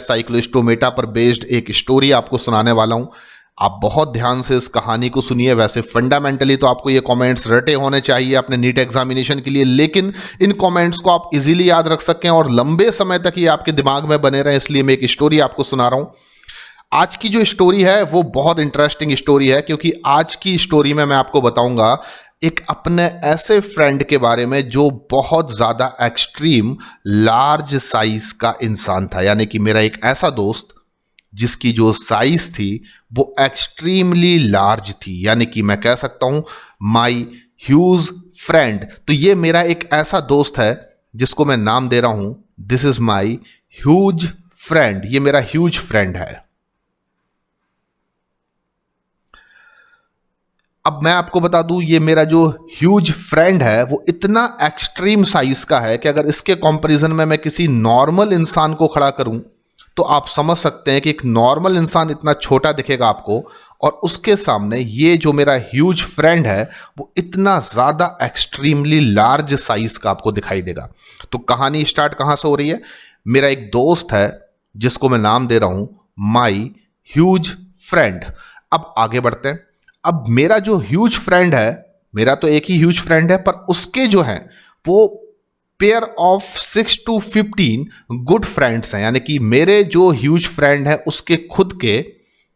Cyclostomata पर based एक story आपको सुनाने वाला हूं। आप बहुत ध्यान से इस कहानी को सुनिए। वैसे फंडामेंटली तो आपको ये कमेंट्स रटे होने चाहिए अपने नीट एग्जामिनेशन के लिए, लेकिन इन कमेंट्स को आप इजीली याद रख सकें और लंबे समय तक ये आपके दिमाग में बने रहें, इसलिए मैं एक स्टोरी आपको सुना रहा हूं। आज की जो स्टोरी है वो बहुत इंटरेस्टिंग स्टोरी है, क्योंकि आज की स्टोरी में मैं आपको बताऊंगा एक अपने ऐसे फ्रेंड के बारे में जो बहुत ज़्यादा एक्सट्रीम लार्ज साइज का इंसान था। यानी कि मेरा एक ऐसा दोस्त जिसकी जो साइज थी वो एक्सट्रीमली लार्ज थी, यानी कि मैं कह सकता हूं माई ह्यूज फ्रेंड। तो ये मेरा एक ऐसा दोस्त है जिसको मैं नाम दे रहा हूं this is my huge friend. ये मेरा ह्यूज फ्रेंड है। अब मैं आपको बता दूं, ये मेरा जो ह्यूज फ्रेंड है वो इतना एक्सट्रीम साइज का है कि अगर इसके कंपैरिजन में मैं किसी नॉर्मल इंसान को खड़ा करूं तो आप समझ सकते हैं कि एक नॉर्मल इंसान इतना छोटा दिखेगा आपको, और उसके सामने ये जो मेरा ह्यूज फ्रेंड है वो इतना ज़्यादा एक्सट्रीमली लार्ज साइज का आपको दिखाई देगा। तो कहानी स्टार्ट कहाँ से हो रही है? मेरा एक दोस्त है जिसको मैं नाम दे रहा हूं माई ह्यूज फ्रेंड। अब आगे बढ़ते हैं। अब मेरा जो ह्यूज फ्रेंड है, मेरा तो एक ही ह्यूज फ्रेंड है, पर उसके जो है वो pair of 6 to 15 good friends हैं। यानी कि मेरे जो ह्यूज फ्रेंड है उसके खुद के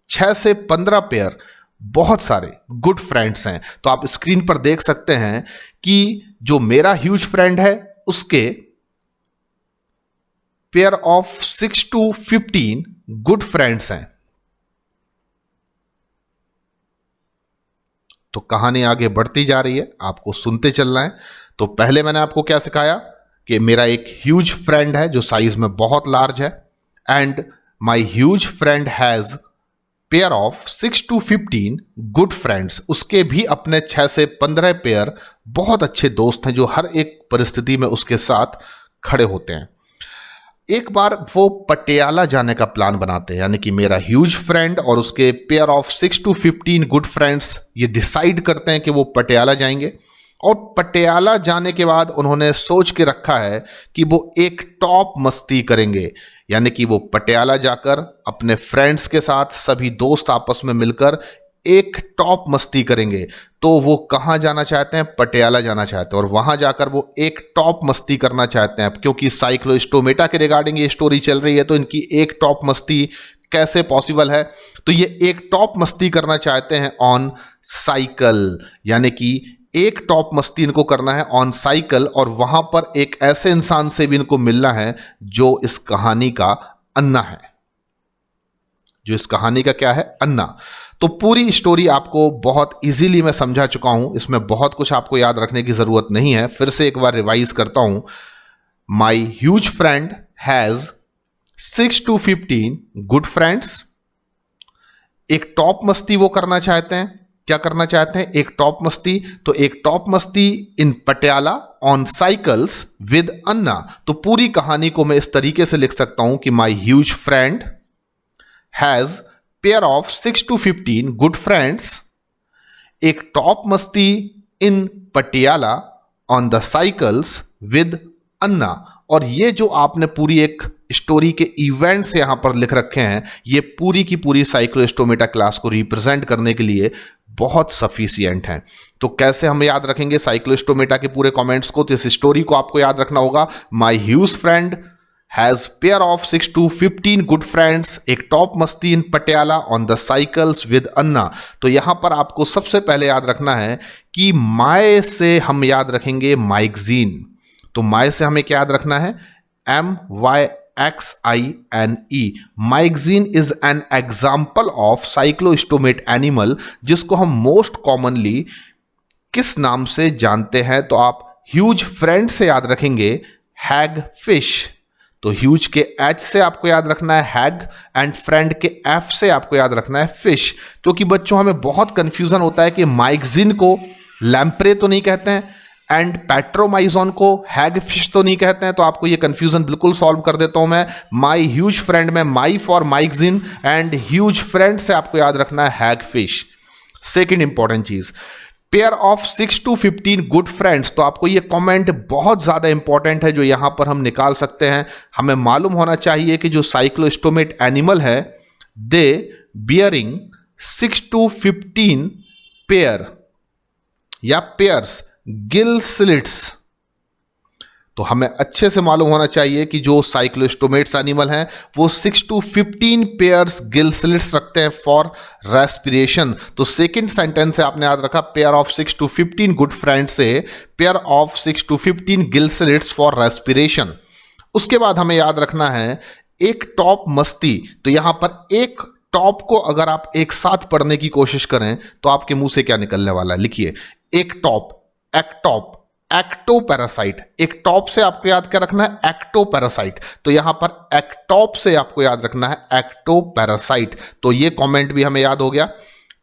6 से 15 पेयर बहुत सारे गुड फ्रेंड्स हैं। तो आप स्क्रीन पर देख सकते हैं कि जो मेरा ह्यूज फ्रेंड है उसके pair of 6 to 15 good friends हैं। तो कहानी आगे बढ़ती जा रही है, आपको सुनते चलना है। तो पहले मैंने आपको क्या सिखाया कि मेरा एक ह्यूज फ्रेंड है जो साइज में बहुत लार्ज है, and my huge friend has pair of 6 to 15 good friends. उसके भी अपने 6 से 15 पेयर बहुत अच्छे दोस्त हैं जो हर एक परिस्थिति में उसके साथ खड़े होते हैं। एक बार वो पटियाला जाने का प्लान बनाते हैं, यानी कि मेरा ह्यूज फ्रेंड और उसके pair of 6 to 15 good friends ये डिसाइड करते हैं कि वो पटियाला जाएंगे। और पटियाला जाने के बाद उन्होंने सोच के रखा है कि वो एक टॉप मस्ती करेंगे, यानी कि वो पटियाला जाकर अपने फ्रेंड्स के साथ सभी दोस्त आपस में मिलकर एक टॉप मस्ती करेंगे। तो वो कहाँ जाना चाहते हैं? पटियाला जाना चाहते हैं, और वहाँ जाकर वो एक टॉप मस्ती करना चाहते हैं। क्योंकि साइक्लोस्टोमेटा के रिगार्डिंग ये स्टोरी चल रही है, तो इनकी एक टॉप मस्ती कैसे पॉसिबल है? तो ये एक टॉप मस्ती करना चाहते हैं ऑन साइकिल, यानी कि एक टॉप मस्ती इनको करना है ऑन साइकिल, और वहाँ पर एक ऐसे इंसान से भी इनको मिलना है जो इस कहानी का अन्ना है। जो इस कहानी का क्या है? अन्ना। तो पूरी स्टोरी आपको बहुत इजीली मैं समझा चुका हूं, इसमें बहुत कुछ आपको याद रखने की जरूरत नहीं है। फिर से एक बार रिवाइज करता हूं। My huge friend has 6 to 15 good friends. एक टॉप मस्ती वो करना चाहते हैं। क्या करना चाहते हैं? एक टॉप मस्ती। तो एक टॉप मस्ती in Patiala on cycles with Anna. तो पूरी कहानी को मैं इस तरीके से लिख सकता हूं कि my huge friend has pair of 6 to 15 good friends, एक टॉप मस्ती in Patiala on the cycles with Anna. और ये जो आपने पूरी एक स्टोरी के इवेंट्स यहां पर लिख रखे हैं, ये पूरी की पूरी साइक्लोस्टोमेटा क्लास को रिप्रेजेंट करने के लिए बहुत सफिशिएंट हैं। तो कैसे हम याद रखेंगे साइक्लोस्टोमेटा के पूरे कमेंट्स को? तो इस स्टोरी को आपको याद रखना होगा। My huge friend has pair of 6 to 15 good friends, एक टॉप मस्ती in Patiala on the cycles with Anna. तो यहां पर आपको सबसे पहले याद रखना है कि माय से हम याद रखेंगे माइगजीन। तो माय से हमें क्या याद रखना है? MYXINE। Myxine is an example of cyclostomate animal, जिसको हम मोस्ट कॉमनली किस नाम से जानते हैं? तो आप ह्यूज फ्रेंड से याद रखेंगे हैग फिश। तो ह्यूज के एच से आपको याद रखना है हैग, एंड फ्रेंड के एफ से आपको याद रखना है फिश। क्योंकि बच्चों हमें बहुत कंफ्यूजन होता है कि माइगजीन को लैम्प्रे तो नहीं कहते हैं एंड पैट्रोमाइजोन को हैग फिश तो नहीं कहते हैं। तो आपको ये कंफ्यूजन बिल्कुल सॉल्व कर देता हूं मैं। माई ह्यूज फ्रेंड में my for myxine, and huge friend से आपको याद रखना है हैग फिश। सेकेंड इंपॉर्टेंट चीज, pair of 6 to 15 good friends, तो आपको ये कमेंट बहुत ज्यादा इंपॉर्टेंट है जो यहां पर हम निकाल सकते हैं। हमें मालूम होना चाहिए कि जो साइक्लोस्टोमेट एनिमल है दे बियरिंग 6 to 15 पेयर या पेयर्स गिल स्लिट्स। तो हमें अच्छे से मालूम होना चाहिए कि जो साइक्लोस्टोमेट्स एनिमल हैं वो 6 to 15 पेयर्स गिल स्लिट्स रखते हैं फॉर रेस्पिरेशन। तो सेकंड सेंटेंस से आपने याद रखा pair of 6 to 15 good friends से pair of 6 to 15 gill slits for respiration. उसके बाद हमें याद रखना है एक टॉप मस्ती। तो यहां पर एक टॉप को अगर आप एक साथ पढ़ने की कोशिश करें तो आपके मुंह से क्या निकलने वाला है, लिखिए एक टॉप, एक्टॉप, एक्टोपैरासाइट। एक टॉप से आपको याद क्या रखना है, एक्टोपैरासाइट। तो यहां पर एक्टॉप से आपको याद रखना है एक्टोपैरासाइट। तो ये कमेंट भी हमें याद हो गया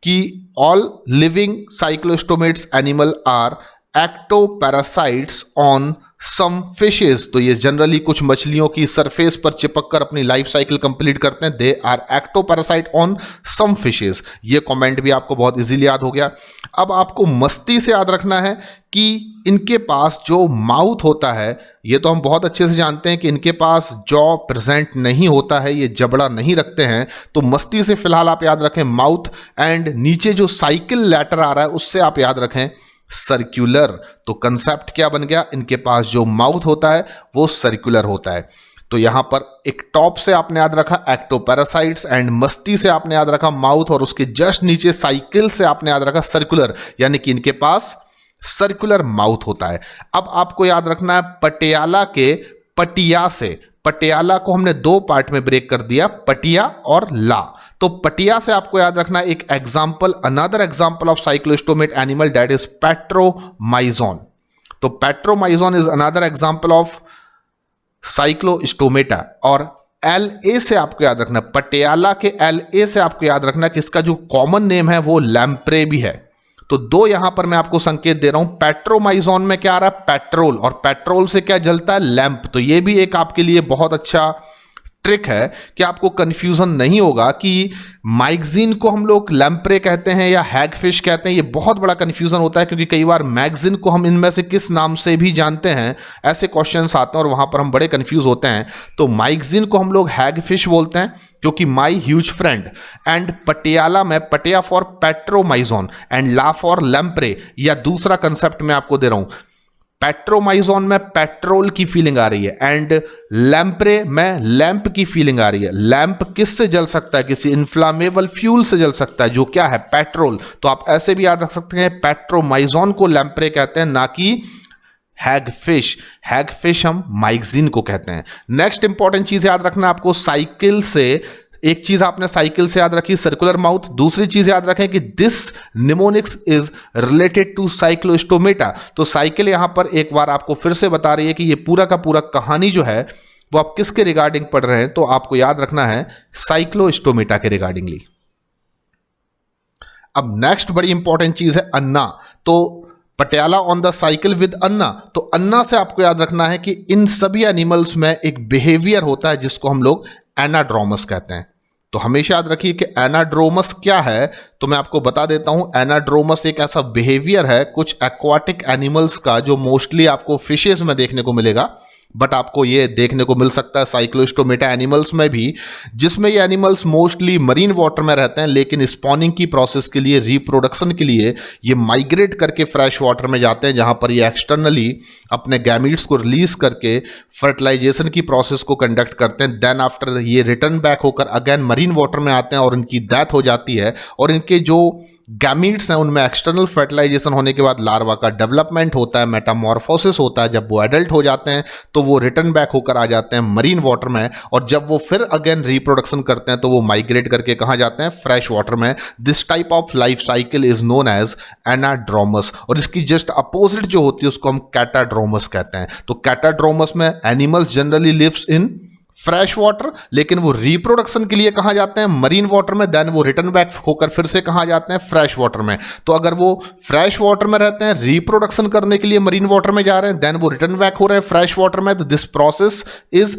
कि all living cyclostomates animal are ectoparasites on some fishes. तो ये जनरली कुछ मछलियों की सरफेस पर चिपक कर अपनी लाइफ साइकिल कंप्लीट करते हैं। They are ectoparasite on some fishes. ये कमेंट भी आपको बहुत इजीली याद हो गया। अब आपको मस्ती से याद रखना है कि इनके पास जो माउथ होता है, ये तो हम बहुत अच्छे से जानते हैं कि इनके पास जॉ प्रेजेंट नहीं होता है, ये जबड़ा नहीं रखते हैं। तो मस्ती से फिलहाल आप याद रखें माउथ, एंड नीचे जो साइकिल लेटर आ रहा है उससे आप याद रखें सर्कुलर। तो कंसेप्ट क्या बन गया, इनके पास जो माउथ होता है वो सर्कुलर होता है। तो यहां पर एक टॉप से आपने याद रखा एक्टोपैरासाइट्स, एंड मस्ती से आपने याद रखा माउथ, और उसके जस्ट नीचे साइकिल से आपने याद रखा सर्कुलर, यानी कि इनके पास सर्कुलर माउथ होता है। अब आपको याद रखना है पटियाला के पटिया से। पटियाला को हमने दो पार्ट में ब्रेक कर दिया, पटिया और ला। तो पटिया से आपको याद रखना एक example, another example of cyclostomate animal that is petromyzon. तो petromyzon is another example of cyclostomata. और LA से आपको याद रखना, पटियाला के LA से आपको याद रखना कि इसका जो कॉमन नेम है वो लैम्प्रे भी है। तो दो यहां पर मैं आपको संकेत दे रहा हूं। पेट्रोमाइजोन में क्या आ रहा है, पेट्रोल, और पेट्रोल से क्या जलता है, लैंप। तो ये भी एक आपके लिए बहुत अच्छा ट्रिक है कि आपको कंफ्यूजन नहीं होगा कि मैगजीन को हम लोग लैम्प्रे कहते हैं या हैगफिश कहते हैं। ये बहुत बड़ा कंफ्यूजन होता है क्योंकि कई बार मैगजीन को हम इनमें से किस नाम से भी जानते हैं, ऐसे क्वेश्चंस आते हैं और वहां पर हम बड़े कंफ्यूज होते हैं। तो मैगजीन को हम लोग हैगफिश बोलते हैं क्योंकि my huge friend, and Patiala में पटिया फॉर पेट्रोमाइजोन एंड ला फॉर लैम्प्रे। या दूसरा कंसेप्ट मैं आपको दे रहा हूं, पेट्रोमाइजोन में पेट्रोल की फीलिंग आ रही है एंड लैम्प्रे में लैंप की फीलिंग आ रही है। लैंप किससे जल सकता है, किसी इन्फ्लामेबल फ्यूल से जल सकता है जो क्या है, पेट्रोल। तो आप ऐसे भी याद रख सकते हैं पेट्रोमाइजोन को लैम्प्रे कहते हैं, ना कि हैगफिश। हैगफिश हम मैगजीन को कहते हैं। नेक्स्ट इंपॉर्टेंट चीज याद रखना आपको, साइकिल से एक चीज आपने साइकिल से याद रखी सर्कुलर माउथ, दूसरी चीज याद रखें कि this mnemonics is related to cyclostomata. तो साइकिल यहां पर एक बार आपको फिर से बता रही है कि ये पूरा का पूरा कहानी जो है वो आप किसके रिगार्डिंग पढ़ रहे हैं, तो आपको याद रखना है साइक्लोस्टोमेटा के रिगार्डिंगली। अब नेक्स्ट बड़ी इंपॉर्टेंट चीज है अन्ना। तो Patiala on the cycle with Anna. तो अन्ना से आपको याद रखना है कि इन सभी एनिमल्स में एक बिहेवियर होता है जिसको हम लोग एनाड्रोमस कहते हैं। तो हमेशा याद रखिए कि एनाड्रोमस क्या है, तो मैं आपको बता देता हूं। एनाड्रोमस एक ऐसा बिहेवियर है कुछ एक्वाटिक एनिमल्स का जो मोस्टली आपको फिशेस में देखने को मिलेगा, बट आपको ये देखने को मिल सकता है साइक्लोस्टोमेटा एनिमल्स में भी, जिसमें ये एनिमल्स मोस्टली मरीन वाटर में रहते हैं, लेकिन स्पॉनिंग की प्रोसेस के लिए, रिप्रोडक्शन के लिए ये माइग्रेट करके फ्रेश वाटर में जाते हैं, जहां पर ये एक्सटर्नली अपने गैमीट्स को रिलीज करके फर्टिलाइजेशन की प्रोसेस को कंडक्ट करते हैं। देन आफ्टर ये रिटर्न बैक होकर अगेन मरीन वाटर में आते हैं और इनकी डेथ हो जाती है, और इनके जो गैमीट्स हैं उनमें एक्सटर्नल फर्टिलाइजेशन होने के बाद लार्वा का डेवलपमेंट होता है, मेटामॉर्फोसिस होता है। जब वो एडल्ट हो जाते हैं तो वो रिटर्न बैक होकर आ जाते हैं मरीन वाटर में, और जब वो फिर अगेन रिप्रोडक्शन करते हैं तो वो माइग्रेट करके कहाँ जाते हैं, फ्रेश वाटर में। This type of life cycle is known as anadromous, और इसकी जस्ट अपोजिट जो होती है उसको हम कैटाड्रोमस कहते हैं। तो कैटाड्रोमस में animals generally lives in fresh water, लेकिन वो रिप्रोडक्शन के लिए कहां जाते हैं, मरीन वाटर में। देन वो रिटर्न बैक होकर फिर से कहां जाते हैं, फ्रेश वाटर में। तो अगर वो फ्रेश वाटर में रहते हैं, रिप्रोडक्शन करने के लिए मरीन वाटर में जा रहे हैं, देन वो रिटर्न बैक हो रहे हैं फ्रेश वाटर में, तो दिस प्रोसेस इज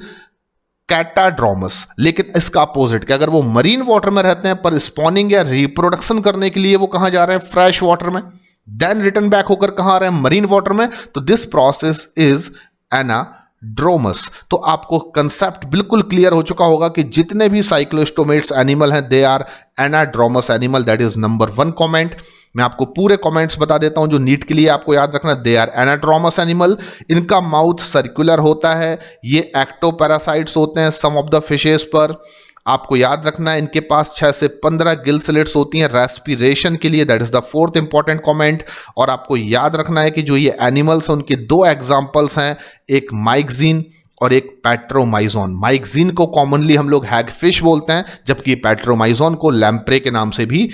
कैटाड्रोमस। लेकिन इसका अपोजिट कि अगर वो मरीन वाटर में रहते हैं पर स्पॉनिंग या रिप्रोडक्शन करने के लिए वो कहां जा रहे हैं, फ्रेश वाटर में, देन रिटर्न बैक होकर कहां आ रहे हैं, मरीन वाटर में। तो दिस प्रोसेस इज एनाड्रोमस। तो आपको कंसेप्ट बिल्कुल क्लियर हो चुका होगा कि जितने भी साइक्लोस्टोमेट्स एनिमल हैं they are anadromous animal. That is number 1 comment. मैं आपको पूरे कमेंट्स बता देता हूं जो नीट के लिए आपको याद रखना। They are anadromous animal. इनका माउथ सर्कुलर होता है। ये एक्टोपैरासाइट्स होते हैं सम ऑफ द फिशेस पर। आपको याद रखना है इनके पास 6 से 15 गिल स्लिट्स होती हैं रेस्पिरेशन के लिए। That is the 4th important comment. और आपको याद रखना है कि जो ये एनिमल्स हैं उनके 2 एग्जांपल्स हैं, एक माइक्जीन और एक पैट्रोमाइजोन। माइक्जीन को कॉमनली हम लोग हैगफिश बोलते हैं, जबकि पैट्रोमाइजोन को लैम्प्रे के नाम से भी